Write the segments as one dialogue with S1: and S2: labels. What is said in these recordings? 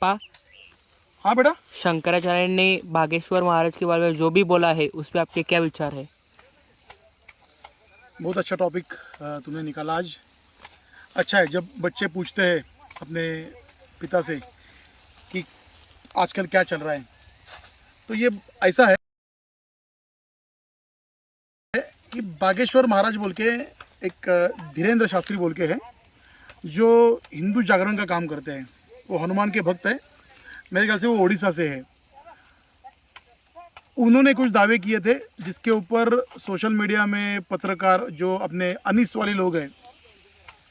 S1: पापा,
S2: हाँ बेटा।
S1: शंकराचार्य ने बागेश्वर महाराज के बारे में जो भी बोला है उस पर आपके क्या विचार है?
S2: बहुत अच्छा टॉपिक तुमने निकाला आज। अच्छा है जब बच्चे पूछते हैं अपने पिता से कि आजकल क्या चल रहा है, तो ये ऐसा है कि बागेश्वर महाराज बोल के एक धीरेन्द्र शास्त्री बोल के है, जो हिंदू जागरण का काम करते हैं। वो हनुमान के भक्त है, मेरे ख्याल से वो उड़ीसा से है। उन्होंने कुछ दावे किए थे जिसके ऊपर सोशल मीडिया में पत्रकार जो अपने अनीस वाले लोग हैं,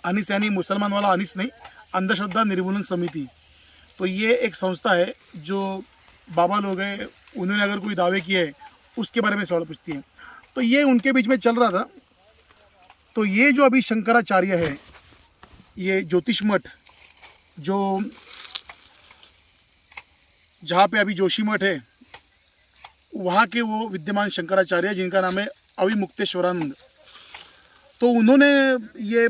S2: अनीस यानी मुसलमान वाला अनीस नहीं, अंधश्रद्धा निर्मूलन समिति, तो ये एक संस्था है जो बाबा लोग हैं, उन्होंने अगर कोई दावे किए उसके बारे में सवाल पूछती है। तो ये उनके बीच में चल रहा था। तो ये जो अभी शंकराचार्य है, ये ज्योतिष मठ जो जहाँ पे अभी जोशी मठ है, वहाँ के वो विद्यमान शंकराचार्य जिनका नाम है अविमुक्तेश्वरानंद, तो उन्होंने ये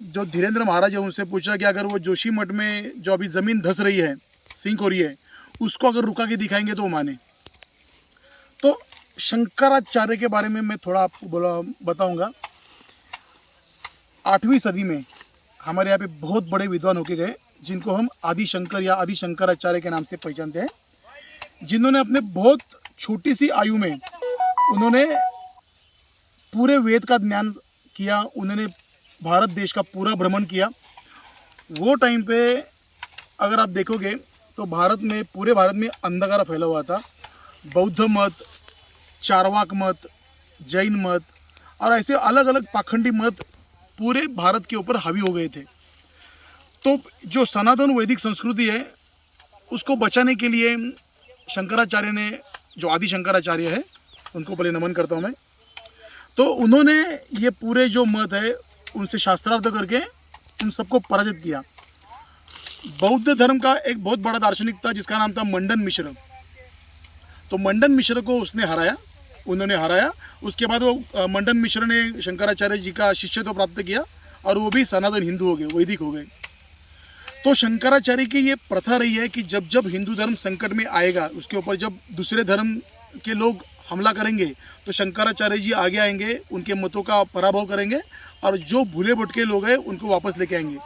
S2: जो धीरेन्द्र महाराज है उनसे पूछा कि अगर वो जोशी मठ में जो अभी ज़मीन धस रही है, सिंक हो रही है, उसको अगर रुका के दिखाएंगे तो वो माने। तो शंकराचार्य के बारे में मैं थोड़ा आपको बताऊंगा। 8वीं सदी में हमारे यहाँ पे बहुत बड़े विद्वान होके गए जिनको हम आदि शंकर या आदि शंकराचार्य के नाम से पहचानते हैं, जिन्होंने अपने बहुत छोटी सी आयु में उन्होंने पूरे वेद का ज्ञान किया। उन्होंने भारत देश का पूरा भ्रमण किया। वो टाइम पे अगर आप देखोगे तो पूरे भारत में अंधकार फैला हुआ था। बौद्ध मत, चारवाक मत, जैन मत और ऐसे अलग अलग पाखंडी मत पूरे भारत के ऊपर हावी हो गए थे। तो जो सनातन वैदिक संस्कृति है उसको बचाने के लिए शंकराचार्य ने, जो आदि शंकराचार्य है उनको पहले नमन करता हूँ मैं, तो उन्होंने ये पूरे जो मत है उनसे शास्त्रार्थ करके उन सबको पराजित किया। बौद्ध धर्म का एक बहुत बड़ा दार्शनिक था जिसका नाम था मंडन मिश्र। तो मंडन मिश्र को उन्होंने हराया। उसके बाद वो मंडन मिश्र ने शंकराचार्य जी का शिष्यत्व प्राप्त किया और वो भी सनातन हिंदू हो गए, वैदिक हो गए। तो शंकराचार्य की ये प्रथा रही है कि जब जब हिंदू धर्म संकट में आएगा, उसके ऊपर जब दूसरे धर्म के लोग हमला करेंगे तो शंकराचार्य जी आगे आएंगे, उनके मतों का पराभव करेंगे और जो भूले भटके लोग हैं उनको वापस लेके आएंगे।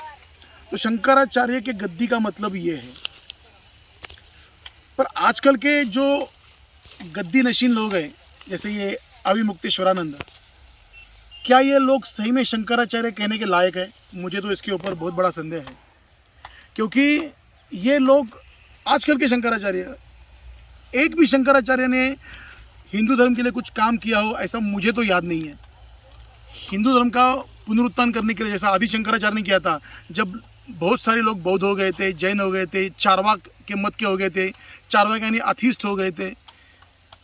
S2: तो शंकराचार्य के गद्दी का मतलब ये है। पर आजकल के जो गद्दी नशीन लोग हैं, जैसे ये अविमुक्तेश्वरानंद, क्या ये लोग सही में शंकराचार्य कहने के लायक है? मुझे तो इसके ऊपर बहुत बड़ा संदेह है, क्योंकि ये लोग आजकल के शंकराचार्य, एक भी शंकराचार्य ने हिंदू धर्म के लिए कुछ काम किया हो ऐसा मुझे तो याद नहीं है। हिंदू धर्म का पुनरुत्थान करने के लिए जैसा आदि शंकराचार्य ने किया था, जब बहुत सारे लोग बौद्ध हो गए थे, जैन हो गए थे, चारवाक के मत के हो गए थे, चारवाक यानी अथीस्ट हो गए थे,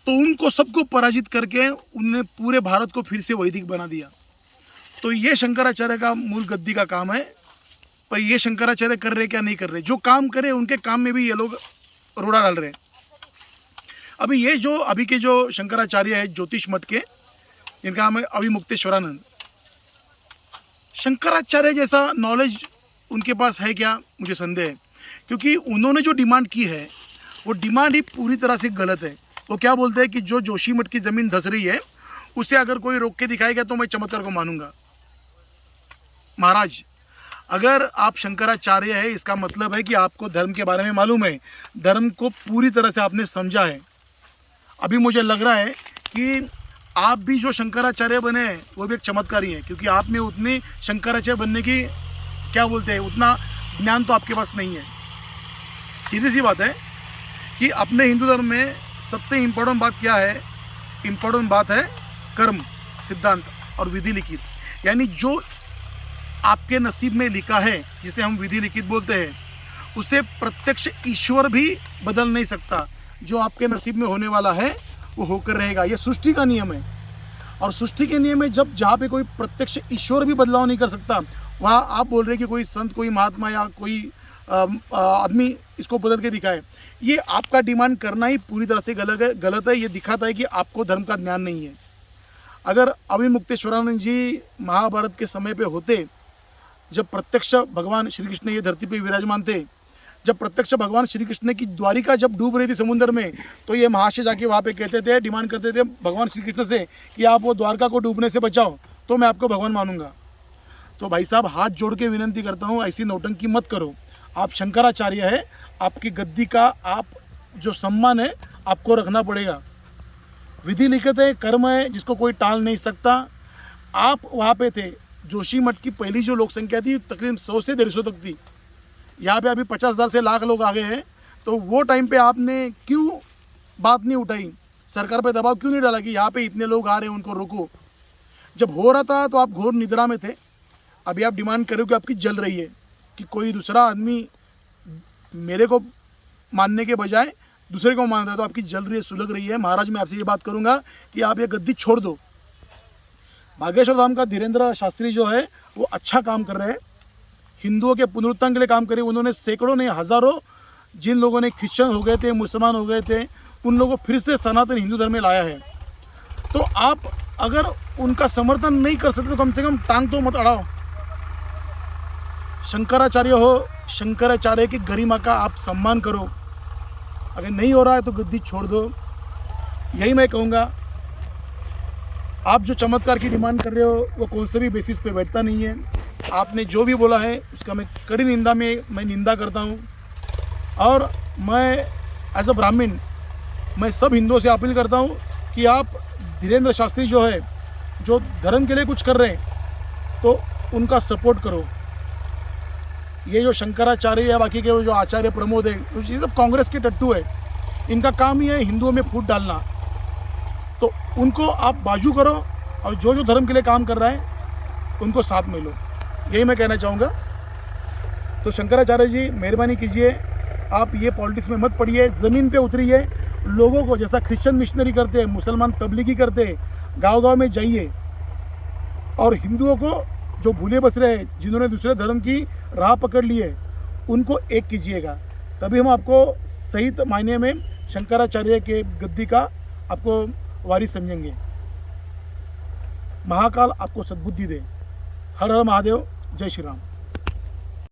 S2: तो उनको सबको पराजित करके उन्होंने पूरे भारत को फिर से वैदिक बना दिया। तो ये शंकराचार्य का मूल गद्दी का काम है। पर ये शंकराचार्य कर रहे क्या नहीं कर रहे, जो काम करे उनके काम में भी ये लोग रोड़ा डाल रहे हैं। अभी के जो शंकराचार्य है ज्योतिष मठ के, जिनका नाम है अविमुक्तेश्वरानंद, शंकराचार्य जैसा नॉलेज उनके पास है क्या, मुझे संदेह है। क्योंकि उन्होंने जो डिमांड की है वो डिमांड ही पूरी तरह से गलत है। वो क्या बोलते हैं कि जो जोशी मठ की ज़मीन धस रही है उसे अगर कोई रोक के दिखाएगा तो मैं चमत्कार को मानूंगा। महाराज, अगर आप शंकराचार्य है इसका मतलब है कि आपको धर्म के बारे में मालूम है, धर्म को पूरी तरह से आपने समझा है। अभी मुझे लग रहा है कि आप भी जो शंकराचार्य बने हैं वो भी एक चमत्कारी है, क्योंकि आप में उतनी शंकराचार्य बनने की क्या बोलते हैं उतना ज्ञान तो आपके पास नहीं है। सीधी सी बात है कि अपने हिंदू धर्म में सबसे इम्पोर्टेंट बात क्या है? इम्पोर्टेंट बात है कर्म सिद्धांत और विधि लिखित, यानी जो आपके नसीब में लिखा है, जिसे हम विधि लिखित बोलते हैं, उसे प्रत्यक्ष ईश्वर भी बदल नहीं सकता। जो आपके नसीब में होने वाला है वो होकर रहेगा। ये सृष्टि का नियम है, और सृष्टि के नियम में जहाँ पे कोई प्रत्यक्ष ईश्वर भी बदलाव नहीं कर सकता, वहाँ आप बोल रहे हैं कि कोई संत, कोई महात्मा या कोई आदमी इसको बदल के दिखाए, ये आपका डिमांड करना ही पूरी तरह से गलत है। ये दिखाता है कि आपको धर्म का ज्ञान नहीं है। अगर अविमुक्तेश्वरानंद जी महाभारत के समय पे होते, जब प्रत्यक्ष भगवान श्री कृष्ण ये धरती पे विराजमान थे, जब प्रत्यक्ष भगवान श्री कृष्ण की द्वारिका जब डूब रही थी समुद्र में, तो ये महाशय जाके वहाँ पे कहते थे, डिमांड करते थे भगवान श्री कृष्ण से कि आप वो द्वारका को डूबने से बचाओ तो मैं आपको भगवान मानूंगा। तो भाई साहब हाथ जोड़ के विनंती करता हूँ, ऐसी नौटंकी मत करो। आप शंकराचार्य है, आपकी गद्दी का आप जो सम्मान है आपको रखना पड़ेगा। विधि लिखित है, कर्म है जिसको कोई टाल नहीं सकता। आप वहाँ पे थे, जोशी मठ की पहली जो लोक संख्या थी तकरीबन 100 से 150 तक थी। यहाँ पे अभी 50,000 से लाख लोग आ गए हैं। तो वो टाइम पे आपने क्यों बात नहीं उठाई, सरकार पे दबाव क्यों नहीं डाला कि यहाँ पे इतने लोग आ रहे हैं उनको रोको। जब हो रहा था तो आप घोर निद्रा में थे। अभी आप डिमांड करो कि आपकी जल रही है कि कोई दूसरा आदमी मेरे को मानने के बजाय दूसरे को मान रहा है, तो आपकी जल रही है, सुलग रही है। महाराज मैं आपसे ये बात करूंगा कि आप ये गद्दी छोड़ दो। बागेश्वर धाम का धीरेन्द्र शास्त्री जो है वो अच्छा काम कर रहे हैं, हिंदुओं के पुनरुत्थान के लिए काम करे। उन्होंने सैकड़ों नहीं हज़ारों जिन लोगों ने क्रिश्चियन हो गए थे, मुसलमान हो गए थे, उन लोगों को फिर से सनातन हिंदू धर्म में लाया है। तो आप अगर उनका समर्थन नहीं कर सकते तो कम से कम टांग तो मत अड़ाओ। शंकराचार्य हो, शंकराचार्य की गरिमा का आप सम्मान करो। अगर नहीं हो रहा है तो गद्दी छोड़ दो, यही मैं कहूँगा। आप जो चमत्कार की डिमांड कर रहे हो वो कौन से भी बेसिस पे बैठता नहीं है। आपने जो भी बोला है उसका मैं कड़ी निंदा करता हूँ। और मैं एज अ ब्राह्मण मैं सब हिंदुओं से अपील करता हूँ कि आप धीरेन्द्र शास्त्री जो है, जो धर्म के लिए कुछ कर रहे हैं, तो उनका सपोर्ट करो। ये जो शंकराचार्य या बाकी के जो आचार्य प्रमोद है, ये सब कांग्रेस के टट्टू है। इनका काम ही है हिंदुओं में फूट डालना। तो उनको आप बाजू करो और जो जो धर्म के लिए काम कर रहा है उनको साथ में लो, यही मैं कहना चाहूँगा। तो शंकराचार्य जी मेहरबानी कीजिए, आप ये पॉलिटिक्स में मत पड़िए, ज़मीन पे उतरिए। लोगों को जैसा क्रिश्चियन मिशनरी करते हैं, मुसलमान तबलीगी करते हैं, गांव-गांव में जाइए और हिंदुओं को जो भूले बस रहे हैं, जिन्होंने दूसरे धर्म की राह पकड़ ली है, उनको एक कीजिएगा। तभी हम आपको सही मायने में शंकराचार्य के गद्दी का आपको वारिस समझेंगे। महाकाल आपको सद्बुद्धि दे। हर हर महादेव, जय श्री राम।